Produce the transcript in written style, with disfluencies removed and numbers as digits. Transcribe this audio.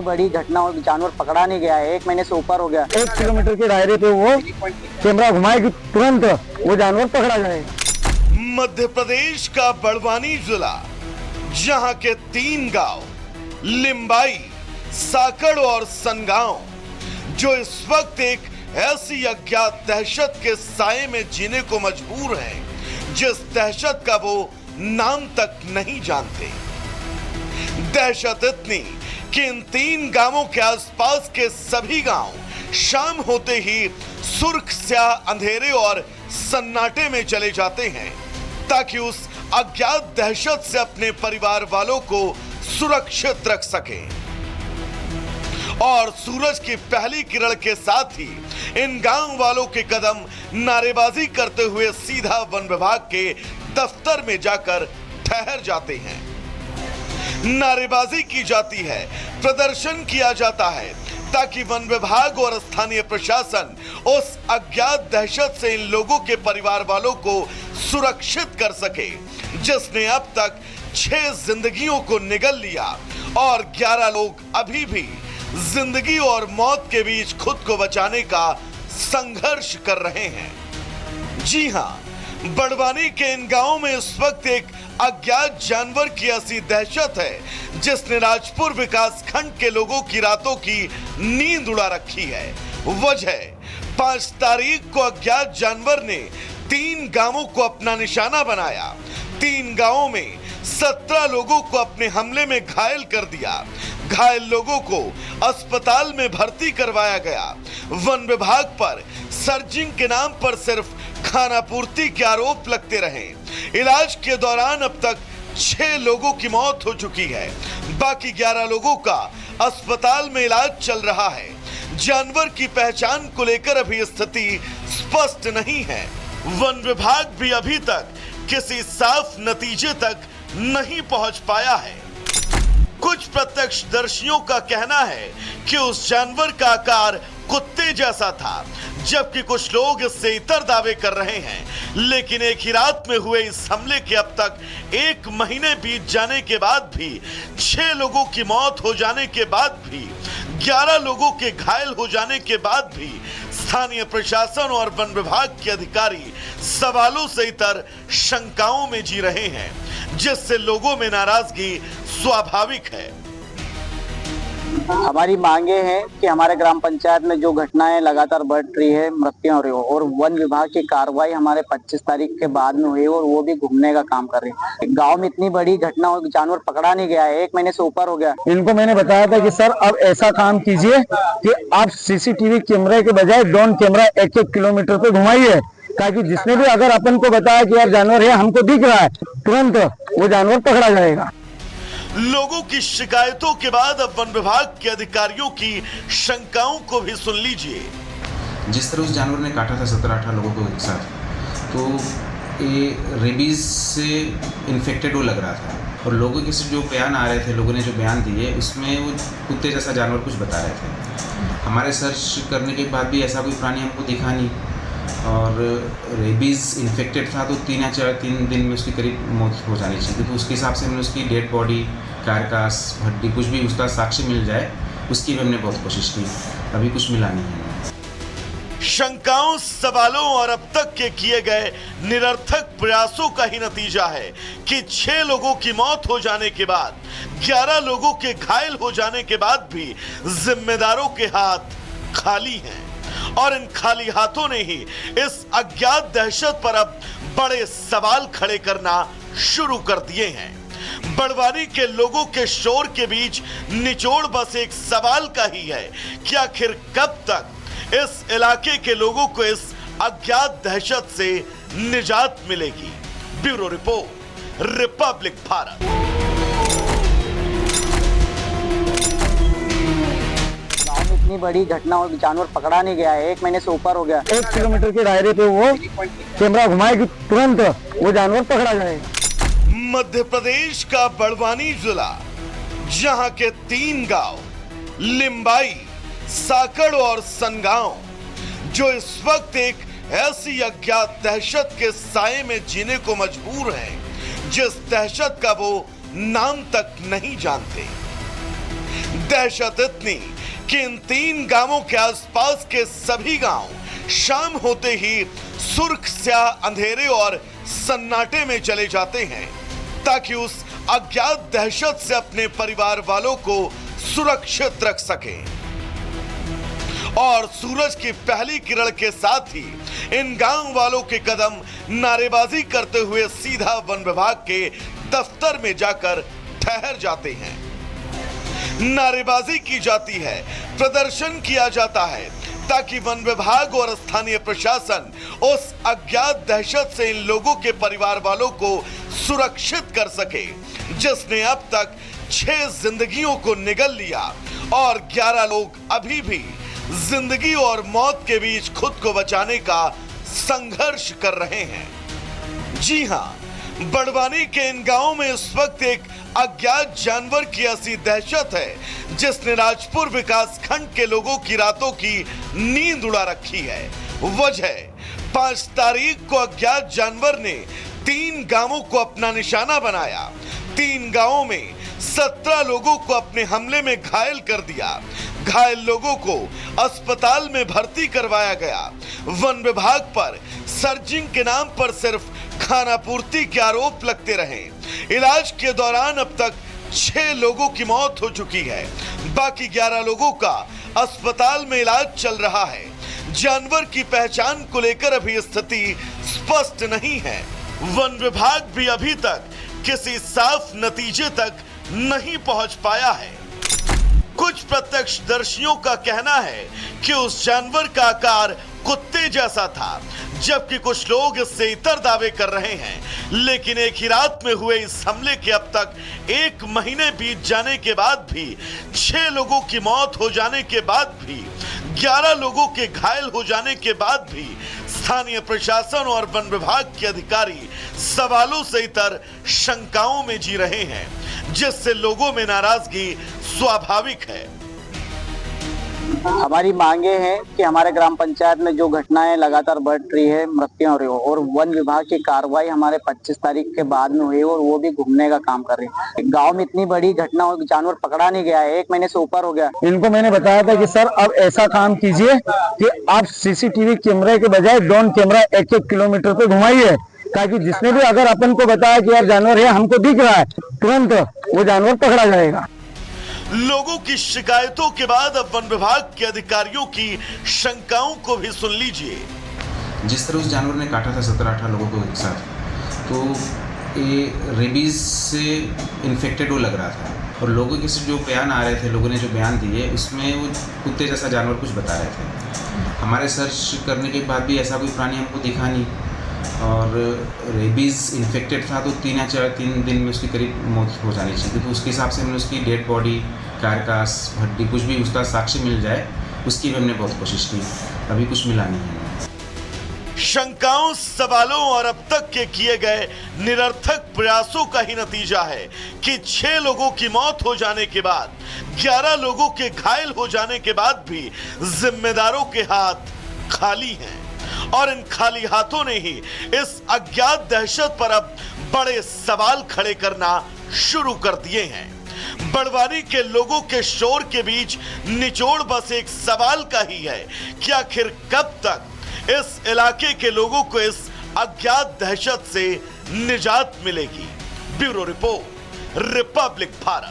बड़ी घटना हो, जानवर पकड़ा नहीं गया है, 1 महीने से ऊपर हो गया। 1 किलोमीटर के दायरे पे वो कैमरा घुमाए कि तुरंत वो जानवर पकड़ा जाएगा। मध्य प्रदेश का बड़वानी जिला, जहां के 3 गांव लिंबाई, साकड़ और सनगांव, जो इस वक्त एक ऐसी अज्ञात दहशत के साए में जीने को मजबूर हैं, जिस दहशत का वो नाम तक नहीं जानते। दहशत इतनी कि इन 3 गांवों के आसपास के सभी गांव शाम होते ही सुर्ख स्याह अंधेरे और सन्नाटे में चले जाते हैं, ताकि उस अज्ञात दहशत से अपने परिवार वालों को सुरक्षित रख सकें। और सूरज की पहली किरण के साथ ही इन गांव वालों के कदम नारेबाजी करते हुए सीधा वन विभाग के दफ्तर में जाकर ठहर जाते हैं। नारेबाजी की जाती है, प्रदर्शन किया जाता है, ताकि वन विभाग और स्थानीय प्रशासन उस अज्ञात दहशत से इन लोगों के परिवार वालों को सुरक्षित कर सके, जिसने अब तक 6 जिंदगियों को निगल लिया और 11 लोग अभी भी जिंदगी और मौत के बीच खुद को बचाने का संघर्ष कर रहे हैं। जी हां, बड़वानी के इन गांवों में इस वक्त एक अज्ञात जानवर की ऐसी दहशत है, जिसने राजपुर विकास खंड के लोगों की रातों की नींद उड़ा रखी है। वजह 5 तारीख को अज्ञात जानवर ने 3 गांवों को अपना निशाना बनाया। 3 गांवों में 17 लोगों को अपने हमले में घायल कर दिया। घायल लोगों को अस्पताल में भर्ती करवाया गया। वन विभाग पर सर्जिंग के नाम पर सिर्फ खानापूर्ति के आरोप लगते रहे। इलाज के दौरान अब तक 6 लोगों की मौत हो चुकी है, बाकी 11 लोगों का अस्पताल में इलाज चल रहा है। जानवर की पहचान को लेकर अभी स्थिति स्पष्ट नहीं है। वन विभाग भी अभी तक किसी साफ नतीजे तक नहीं पहुंच पाया है। कुछ प्रत्यक्षदर्शियों का कहना है कि उस जानवर का आकार कुत्ते जैसा था, जबकि कुछ लोग इससे इतर दावे कर रहे हैं। लेकिन एक ही रात में हुए इस हमले के अब तक 1 महीने बीत जाने के बाद भी, 6 लोगों की मौत हो जाने के बाद भी, 11 लोगों के घायल हो जाने के बाद भी स्थानीय प्रशासन और वन विभाग के अधिकारी सवालों से इतर शंकाओं में जी रहे हैं, जिससे लोगों में नाराजगी स्वाभाविक है। हमारी मांगे हैं कि हमारे ग्राम पंचायत में जो घटनाएं लगातार बढ़ रही है, मृत्यु हो रही हो, और वन विभाग की कार्रवाई हमारे 25 तारीख के बाद में हुई और वो भी घूमने का काम कर रही है। गांव में इतनी बड़ी घटना हो, जानवर पकड़ा नहीं गया है, 1 महीने से ऊपर हो गया। इनको मैंने बताया था कि सर अब ऐसा काम कीजिए कि आप सीसीटीवी कैमरे के बजाय ड्रोन कैमरा 1-1 किलोमीटर पे घुमाइए, ताकि जिसने भी अगर अपन को बताया कि यार जानवर है, हमको दिख रहा है, तुरंत वो जानवर पकड़ा जाएगा। लोगों की शिकायतों के बाद अब वन विभाग के अधिकारियों की शंकाओं को भी सुन लीजिए। जिस तरह उस जानवर ने काटा था 17-18 लोगों को एक साथ, तो ये रेबीज से इन्फेक्टेड वो लग रहा था। और लोगों के जो बयान आ रहे थे, लोगों ने जो बयान दिए, उसमें वो कुत्ते जैसा जानवर कुछ बता रहे थे। हमारे सर्च करने के बाद भी ऐसा कोई प्राणी हमको दिखा नहीं, और रेबीज़ इन्फेक्टेड था तो 3 दिन में उसकी करीब मौत हो जानी चाहिए। तो उसके हिसाब से हमने उसकी डेड बॉडी, कारकास, हड्डी, कुछ भी उसका साक्ष्य मिल जाए, उसकी भी हमने बहुत कोशिश की, अभी कुछ मिला नहीं है। शंकाओं, सवालों और अब तक के किए गए निरर्थक प्रयासों का ही नतीजा है कि 6 लोगों की मौत हो जाने के बाद, 11 लोगों के घायल हो जाने के बाद भी जिम्मेदारों के हाथ खाली हैं। और इन खाली हाथों ने ही इस अज्ञात दहशत पर अब बड़े सवाल खड़े करना शुरू कर दिए हैं। बड़वानी के लोगों के शोर के बीच निचोड़ बस एक सवाल का ही है कि आखिर कब तक इस इलाके के लोगों को इस अज्ञात दहशत से निजात मिलेगी। Bureau report, Republic Bharat. इतनी बड़ी घटना हो, जानवर पकड़ा नहीं गया है, 1 महीने से ऊपर हो गया। 1 किलोमीटर के दायरे पे वो कैमरा घुमाए कि तुरंत वो जानवर पकड़ा जाएगा। मध्य प्रदेश का बड़वानी जिला, जहां के 3 गांव लिंबाई, साकड़ और सनगांव, जो इस वक्त एक ऐसी अज्ञात दहशत के साए में जीने को मजबूर हैं, जिस दहशत का वो नाम तक नहीं जानते। दहशत इतनी कि इन 3 गांवों के आसपास के सभी गांव शाम होते ही सुर्ख स्याह अंधेरे और सन्नाटे में चले जाते हैं ताकि उस अज्ञात दहशत से अपने परिवार वालों को सुरक्षित रख सकें। और सूरज की पहली किरण के साथ ही इन गांव वालों के कदम नारेबाजी करते हुए सीधा वन विभाग के दफ्तर में जाकर ठहर जाते हैं। नारेबाजी की जाती है, प्रदर्शन किया जाता है ताकि वन विभाग और स्थानीय प्रशासन उस अज्ञात दहशत से इन लोगों के परिवार वालों को सुरक्षित कर सके, जिसने अब तक 6 जिंदगियों को निगल लिया और 11 लोग अभी भी जिंदगी और मौत के बीच खुद को बचाने का संघर्ष कर रहे हैं। जी हां, बड़वानी के इन गांवों में इस वक्त एक अज्ञात जानवर की ऐसी दहशत है जिसने राजपुर विकास खंड के लोगों की रातों की नींद उड़ा रखी है। वजह 5 तारीख को अज्ञात जानवर ने 3 गांवों को अपना निशाना बनाया। 3 गांवों में 17 लोगों को अपने हमले में घायल कर दिया। घायल लोगों को अस्पताल में भर्ती करवाया गया। वन विभाग पर सर्जिंग के नाम पर सिर्फ खाना पूर्ति के आरोप लगते रहे। इलाज के दौरान अब तक 6 लोगों की मौत हो चुकी है, बाकी 11 लोगों का अस्पताल में इलाज चल रहा है। जानवर की पहचान को लेकर अभी स्थिति स्पष्ट नहीं है। वन विभाग भी अभी तक किसी साफ नतीजे तक नहीं पहुंच पाया है। कुछ प्रत्यक्षदर्शियों का कहना है कि उस जानवर का आकार कुत्ते जैसा था, जबकि कुछ लोग इससे इतर दावे कर रहे हैं। लेकिन एक ही रात में हुए इस हमले के अब तक 1 महीने बीत जाने के बाद भी, 6 लोगों की मौत हो जाने के बाद भी, 11 लोगों के घायल हो जाने के बाद भी स्थानीय प्रशासन और वन विभाग के अधिकारी सवालों से इतर शंकाओं में जी रहे हैं, जिससे लोगों में नाराजगी स्वाभाविक है। हमारी मांगे हैं कि हमारे ग्राम पंचायत में जो घटनाएं लगातार बढ़ रही है, मृत्यु हो रही है, और वन विभाग की कार्रवाई हमारे 25 तारीख के बाद में हुई और वो भी घूमने का काम कर रही है। गांव में इतनी बड़ी घटना हो, जानवर पकड़ा नहीं गया है, 1 महीने से ऊपर हो गया। इनको मैंने बताया था कि सर अब ऐसा काम कीजिए कि आप सीसीटीवी कैमरे के बजाय ड्रोन कैमरा 1-1 किलोमीटर पे घुमाइए, ताकि जिसने भी अगर अपन को बताया कि यार जानवर है, हमको दिख रहा है, तुरंत वो जानवर पकड़ा जाएगा। लोगों की शिकायतों के बाद अब वन विभाग के अधिकारियों की शंकाओं को भी सुन लीजिए। जिस तरह उस जानवर ने काटा था 17-18 लोगों को एक साथ, तो ये रेबीज से इन्फेक्टेड वो लग रहा था। और लोगों के से जो बयान आ रहे थे, लोगों ने जो बयान दिए उसमें वो कुत्ते जैसा जानवर कुछ बता रहे थे। हमारे सर्च करने के बाद भी ऐसा कोई प्राणी हमको दिखा नहीं। और रेबीज़ इन्फेक्टेड था तो 3 या 4 दिन में उसकी करीब मौत हो जानी चाहिए। तो उसके हिसाब से हमने उसकी डेड बॉडी, कारकास, हड्डी, कुछ भी उसका साक्ष्य मिल जाए, उसकी भी हमने बहुत कोशिश की। अभी कुछ मिला नहीं है। शंकाओं, सवालों और अब तक के किए गए निरर्थक प्रयासों का ही नतीजा है कि 6 लोगों की मौत हो जाने के बाद, 11 लोगों के घायल हो जाने के बाद भी जिम्मेदारों के हाथ खाली हैं। और इन खाली हाथों ने ही इस अज्ञात दहशत पर अब बड़े सवाल खड़े करना शुरू कर दिए हैं। बड़वानी के लोगों के शोर के बीच निचोड़ बस एक सवाल का ही है कि आखिर कब तक इस इलाके के लोगों को इस अज्ञात दहशत से निजात मिलेगी। Bureau report, Republic Bharat.